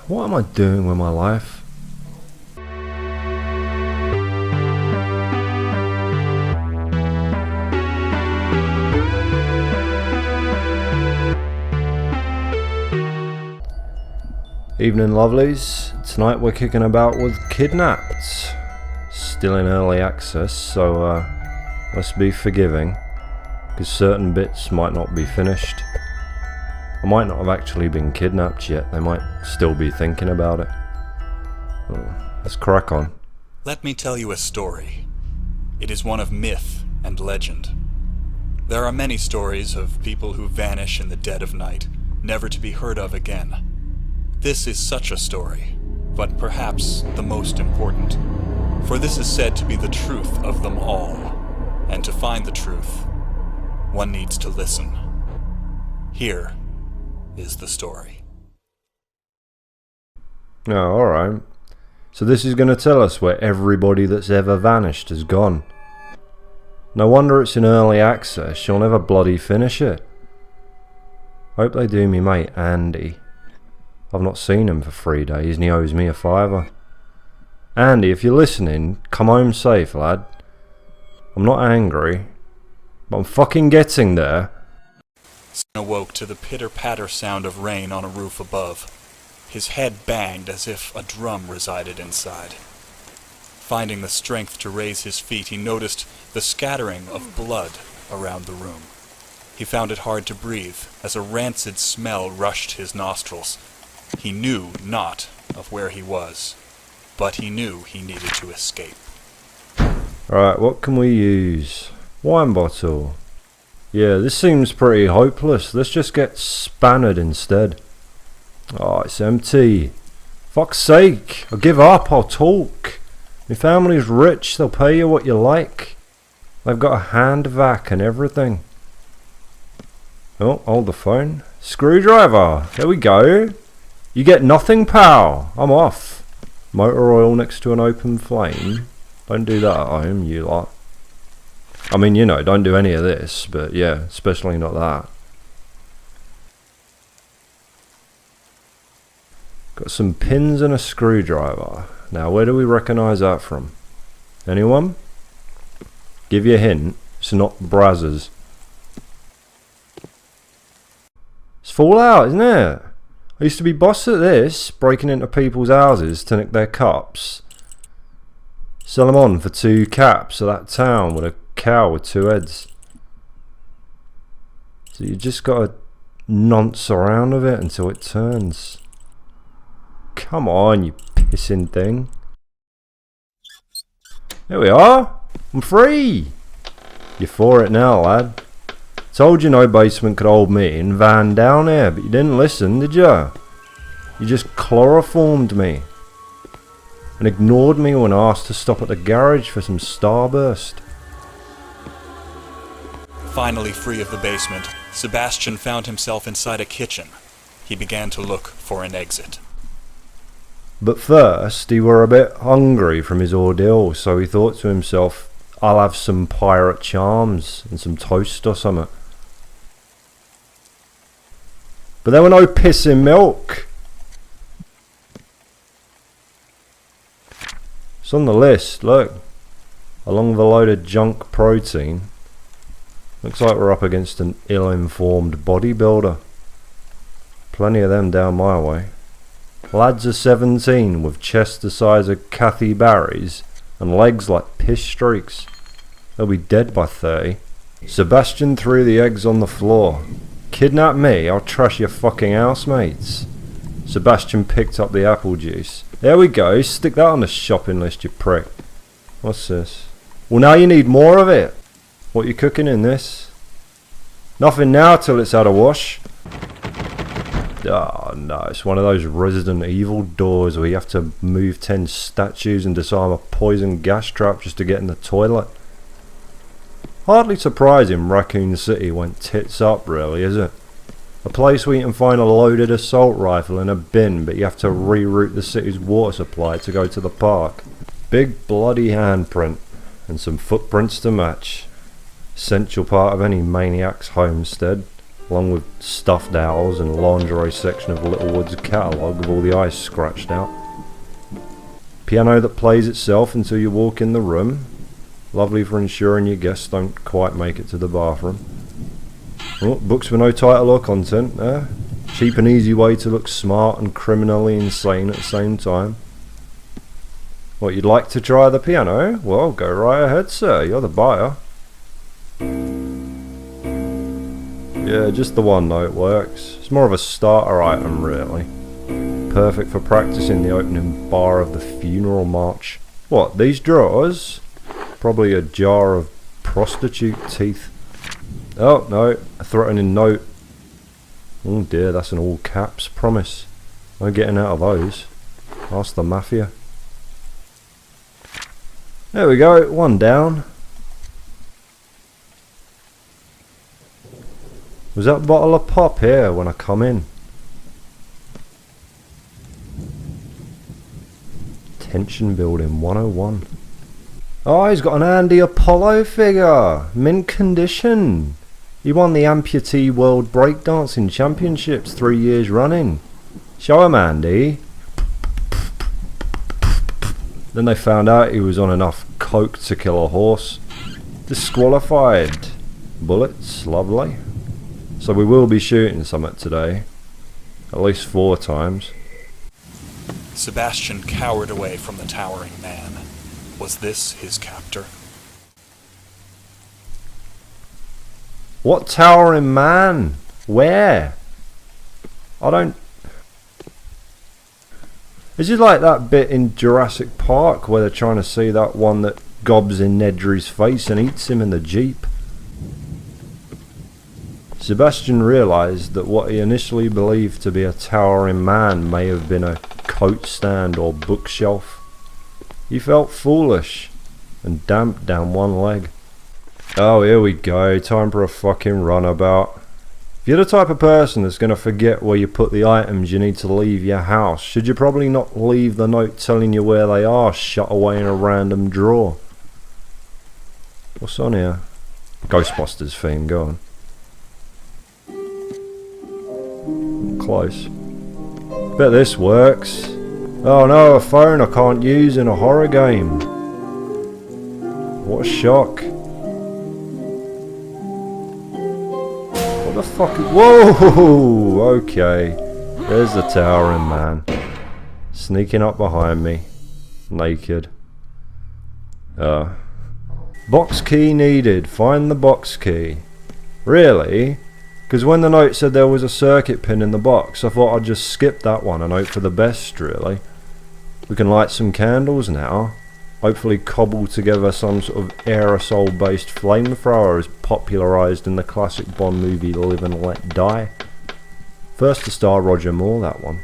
What am I doing with my life? Evening lovelies, tonight we're kicking about with Kidnapped. Still in early access, so let's be forgiving, because certain bits might not be finished. I might not have actually been kidnapped yet, they might still be thinking about it. Let's crack on. Let me tell you a story. It is one of myth and legend. There are many stories of people who vanish in the dead of night, never to be heard of again. This is such a story, but perhaps the most important, for this is said to be the truth of them all, and to find the truth, one needs to listen. Here is the story. Oh, alright. So this is going to tell us where everybody that's ever vanished has gone. No wonder it's in early access, you'll never bloody finish it. Hope they do me mate Andy. I've not seen him for 3 days and he owes me a $5. Andy, if you're listening, come home safe, lad. I'm not angry, but I'm fucking getting there. Son awoke to the pitter-patter sound of rain on a roof above. His head banged as if a drum resided inside. Finding the strength to raise his feet, he noticed the scattering of blood around the room. He found it hard to breathe as a rancid smell rushed his nostrils. He knew not of where he was, but he knew he needed to escape. Right, what can we use? Wine bottle. Yeah, this seems pretty hopeless. Let's just get spannered instead. Oh, it's empty. Fuck's sake. I'll give up, I'll talk. My family's rich, they'll pay you what you like. They've got a hand vac and everything. Oh, hold the phone. Screwdriver. There we go. You get nothing, pal. I'm off. Motor oil next to an open flame. Don't do that at home, you lot. I mean, you know, don't do any of this, but yeah, especially not that. Got some pins and a screwdriver. Now, where do we recognise that from? Anyone? Give you a hint. It's not Brazzers. It's Fallout, isn't it? I used to be boss at this, breaking into people's houses to nick their cups. Sell them on for 2 caps of that town with a cow with 2 heads. So you just gotta nonce around with it until it turns. Come on, you pissing thing. There we are. I'm free. You're for it now, lad. Told you no basement could hold me and van down here, but you didn't listen, did you? You just chloroformed me. And ignored me when asked to stop at the garage for some Starburst. Finally free of the basement, Sebastian found himself inside a kitchen. He began to look for an exit. But first, he were a bit hungry from his ordeal, so he thought to himself, I'll have some pirate charms and some toast or something. But there were no pissing milk. It's on the list, look. Along with a load of junk protein. Looks like we're up against an ill-informed bodybuilder. Plenty of them down my way. Lads are 17 with chests the size of Kathy Barry's and legs like piss streaks. They'll be dead by 30. Sebastian threw the eggs on the floor. Kidnap me, I'll trash your fucking housemates. Sebastian picked up the apple juice. There we go, stick that on the shopping list, you prick. What's this? Well, now you need more of it. What you cooking in this? Nothing now till it's out of wash. Oh no, it's one of those Resident Evil doors where you have to move 10 statues and disarm a poison gas trap just to get in the toilet. Hardly surprising Raccoon City went tits up, really, is it? A place where you can find a loaded assault rifle in a bin, but you have to reroute the city's water supply to go to the park. Big bloody handprint, and some footprints to match. Essential part of any maniac's homestead. along with stuffed owls and a lingerie section of Littlewood's catalogue with all the eyes scratched out. Piano that plays itself until you walk in the room. Lovely for ensuring your guests don't quite make it to the bathroom. Oh, books with no title or content. Cheap and easy way to look smart and criminally insane at the same time. What, you'd like to try the piano? Well, go right ahead, sir. You're the buyer. Yeah, just the one note works. It's more of a starter item, really. Perfect for practicing the opening bar of the funeral march. What, these drawers? Probably a jar of prostitute teeth. Oh, no, a threatening note. Oh dear, that's an all caps promise. No getting out of those. Ask the mafia. There we go, one down. Was that bottle of pop here when I come in? Tension building 101. Oh, he's got an Andy Apollo figure. Mint condition. He won the Amputee World Breakdancing Championships 3 years running. Show him, Andy. Then they found out he was on enough coke to kill a horse. Disqualified. Bullets, lovely. So we will be shooting something today. At least 4 times. Sebastian cowered away from the towering man. Was this his captor? What towering man? Where? I don't... Is it like that bit in Jurassic Park where they're trying to see that one that gobs in Nedry's face and eats him in the Jeep? Sebastian realised that what he initially believed to be a towering man may have been a coat stand or bookshelf. He felt foolish and damped down one leg. Oh, here we go, time for a fucking runabout. If you're the type of person that's going to forget where you put the items you need to leave your house, should you probably not leave the note telling you where they are shut away in a random drawer? What's on here? Ghostbusters theme, go on. Close. Bet this works. Oh no, a phone I can't use in a horror game. What a shock. What the fuck? Whoa! Okay. There's the towering man. Sneaking up behind me. Naked. Box key needed. Find the box key. Really? Because when the note said there was a circuit pin in the box, I thought I'd just skip that one and hope for the best, really. We can light some candles now. Hopefully cobble together some sort of aerosol based flamethrower as popularised in the classic Bond movie Live and Let Die. First to star Roger Moore, that one.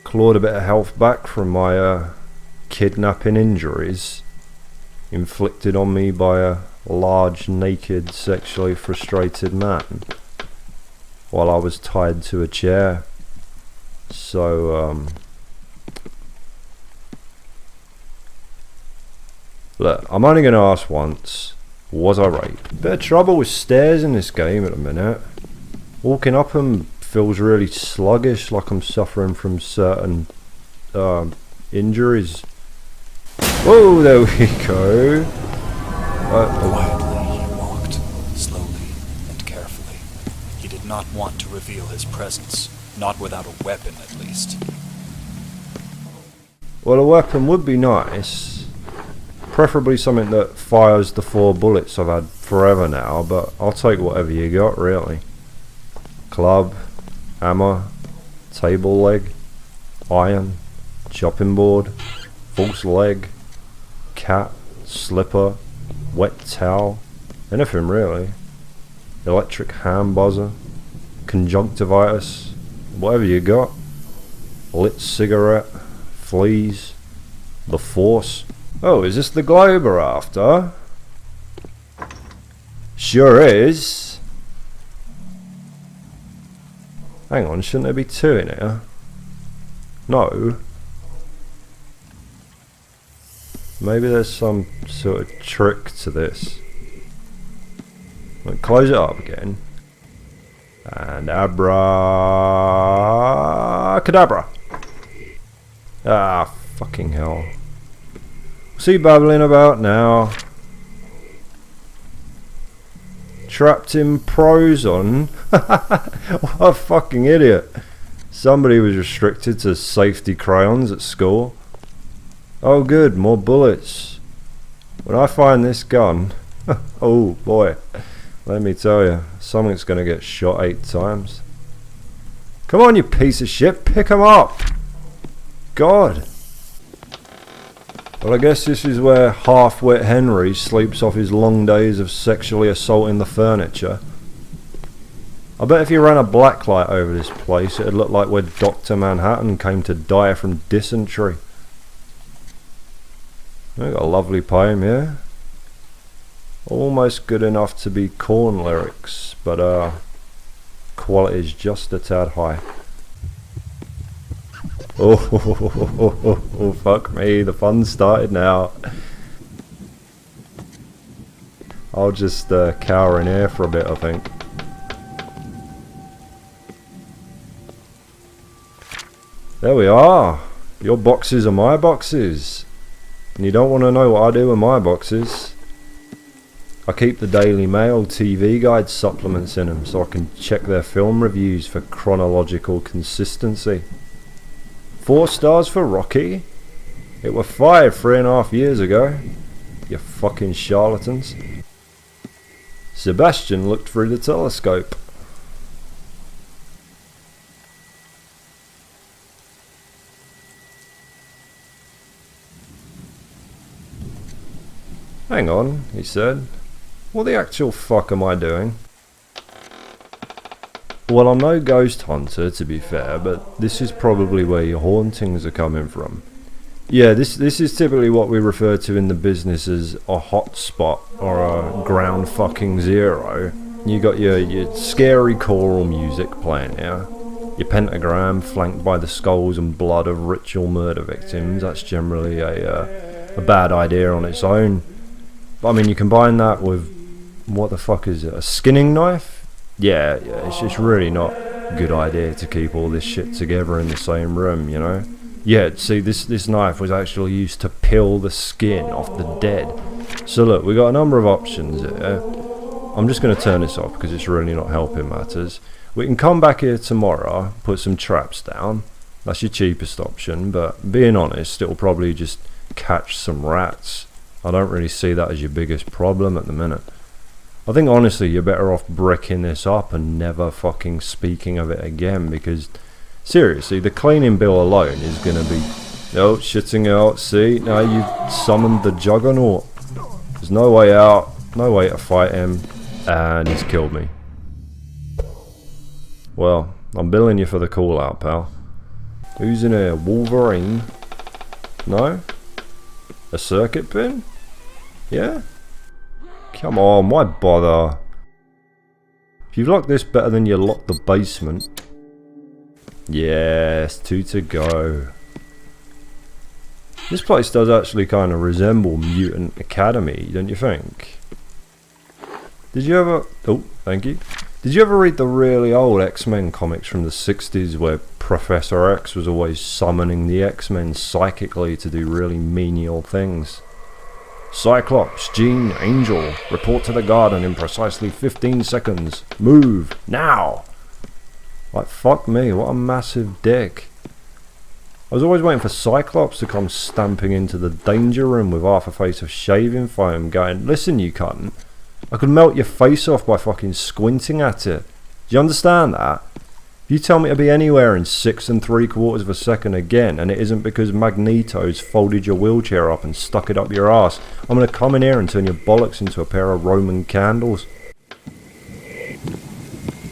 Clawed a bit of health back from my kidnapping injuries inflicted on me by a large, naked, sexually frustrated man while I was tied to a chair. So, look, I'm only going to ask once, was I raped? Bit of trouble with stairs in this game at the minute. Walking up them feels really sluggish, like I'm suffering from certain injuries. Whoa, there we go. Quietly he walked, slowly and carefully. He did not want to reveal his presence, not without a weapon at least. Well, a weapon would be nice. Preferably something that fires the 4 bullets I've had forever now, but I'll take whatever you got, really. Club, hammer, table leg, iron, chopping board, false leg, cat, slipper, wet towel, anything really. Electric hand buzzer, conjunctivitis, whatever you got. Lit cigarette, fleas, the force. Oh, is this the globe we're after? Sure is. Hang on, shouldn't there be 2 in here? No. Maybe there's some sort of trick to this. Close it up again. And abracadabra. Ah, fucking hell. What's he babbling about now? Trapped in Prozon? What a fucking idiot. Somebody was restricted to safety crayons at school. Oh good, more bullets. When I find this gun, oh boy, let me tell you, something's gonna get shot 8 times. Come on, you piece of shit, pick 'em up! God. Well, I guess this is where half-wit Henry sleeps off his long days of sexually assaulting the furniture. I bet if you ran a blacklight over this place, it'd look like where Dr. Manhattan came to die from dysentery. I got a lovely poem here. Almost good enough to be corn lyrics, but quality's just a tad high. Oh, fuck me, the fun started now. I'll just cower in here for a bit, I think. There we are. Your boxes are my boxes. And you don't want to know what I do with my boxes. I keep the Daily Mail TV Guide supplements in them so I can check their film reviews for chronological consistency. 4 stars for Rocky? It were 5 3.5 years ago. You fucking charlatans. Sebastian looked through the telescope. Hang on, he said. What the actual fuck am I doing? Well, I'm no ghost hunter, to be fair, but this is probably where your hauntings are coming from. Yeah, this is typically what we refer to in the business as a hotspot or a ground fucking zero. You got your scary choral music playing here. Your pentagram flanked by the skulls and blood of ritual murder victims. That's generally a bad idea on its own. But I mean, you combine that with, what the fuck is it, a skinning knife? Yeah, it's just really not a good idea to keep all this shit together in the same room, you know? Yeah, see, this knife was actually used to peel the skin off the dead. So look, we got a number of options here. I'm just going to turn this off because it's really not helping matters. We can come back here tomorrow, put some traps down. That's your cheapest option, but being honest, it'll probably just catch some rats. I don't really see that as your biggest problem at the minute. I think honestly you're better off bricking this up and never fucking speaking of it again, because seriously, the cleaning bill alone is going to be... Oh, shitting out, see? Now you've summoned the juggernaut. There's no way out, no way to fight him, and he's killed me. Well, I'm billing you for the call out, pal. Who's in here? Wolverine? No? A circuit pin? Yeah? Come on, why bother? If you've locked this better than you locked the basement. Yes, 2 to go. This place does actually kind of resemble Mutant Academy, don't you think? Did you ever... Oh, thank you. Did you ever read the really old X-Men comics from the 60s where Professor X was always summoning the X-Men psychically to do really menial things? Cyclops, Jean, Angel, report to the garden in precisely 15 seconds. Move, now! Like, fuck me, what a massive dick. I was always waiting for Cyclops to come stamping into the danger room with half a face of shaving foam going, listen you cunt, I could melt your face off by fucking squinting at it. Do you understand that? If you tell me to be anywhere in 6 3/4 of a second again, and it isn't because Magneto's folded your wheelchair up and stuck it up your ass, I'm going to come in here and turn your bollocks into a pair of Roman candles.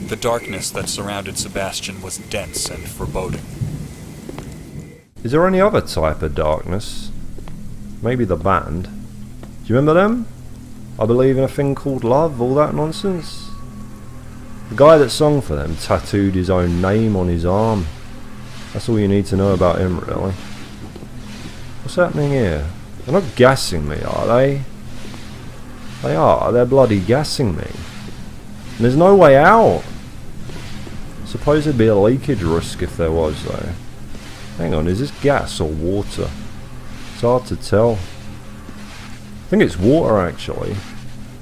The darkness that surrounded Sebastian was dense and foreboding. Is there any other type of darkness? Maybe the band. Do you remember them? I believe in a thing called love, all that nonsense. The guy that sung for them tattooed his own name on his arm. That's all you need to know about him, really. What's happening here? They're not gassing me, are they? They are, they're bloody gassing me. And there's no way out. Suppose there'd be a leakage risk if there was though. Hang on, is this gas or water? It's hard to tell. I think it's water actually.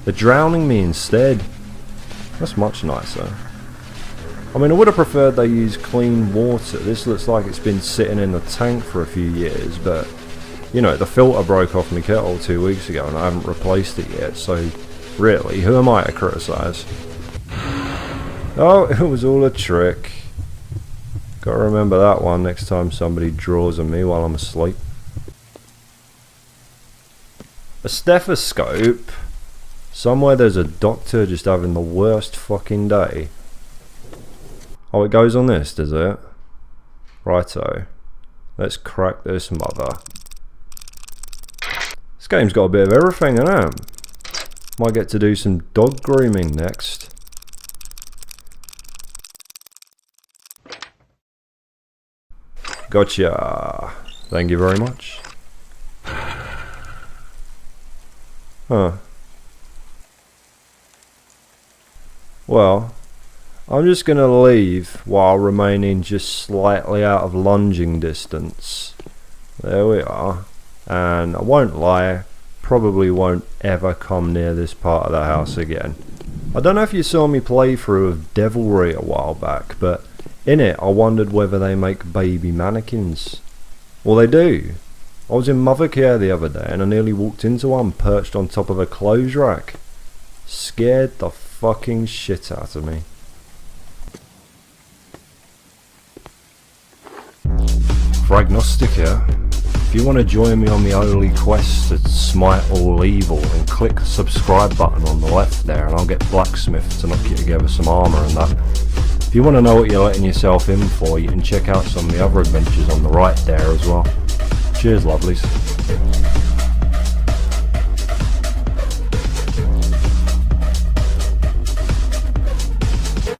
They're drowning me instead. That's much nicer. I mean, I would have preferred they use clean water. This looks like it's been sitting in the tank for a few years, but you know, the filter broke off my kettle 2 weeks ago and I haven't replaced it yet, so really, who am I to criticise? Oh, it was all a trick. Gotta remember that one next time somebody draws on me while I'm asleep. A stethoscope? Somewhere there's a doctor just having the worst fucking day. Oh, it goes on this, does it? Righto. Let's crack this mother. This game's got a bit of everything in it. Might get to do some dog grooming next. Gotcha. Thank you very much. Huh. Well, I'm just going to leave while remaining just slightly out of lunging distance. There we are. And I won't lie, probably won't ever come near this part of the house again. I don't know if you saw me play through of Devilry a while back, but in it I wondered whether they make baby mannequins. Well, they do. I was in Mothercare the other day and I nearly walked into one perched on top of a clothes rack. Scared the fucking shit out of me. Fragnostic here. If you want to join me on the holy quest to smite all evil, then click the subscribe button on the left there and I'll get Blacksmith to knock you together some armour and that. If you want to know what you're letting yourself in for, you can check out some of the other adventures on the right there as well. Cheers, lovelies.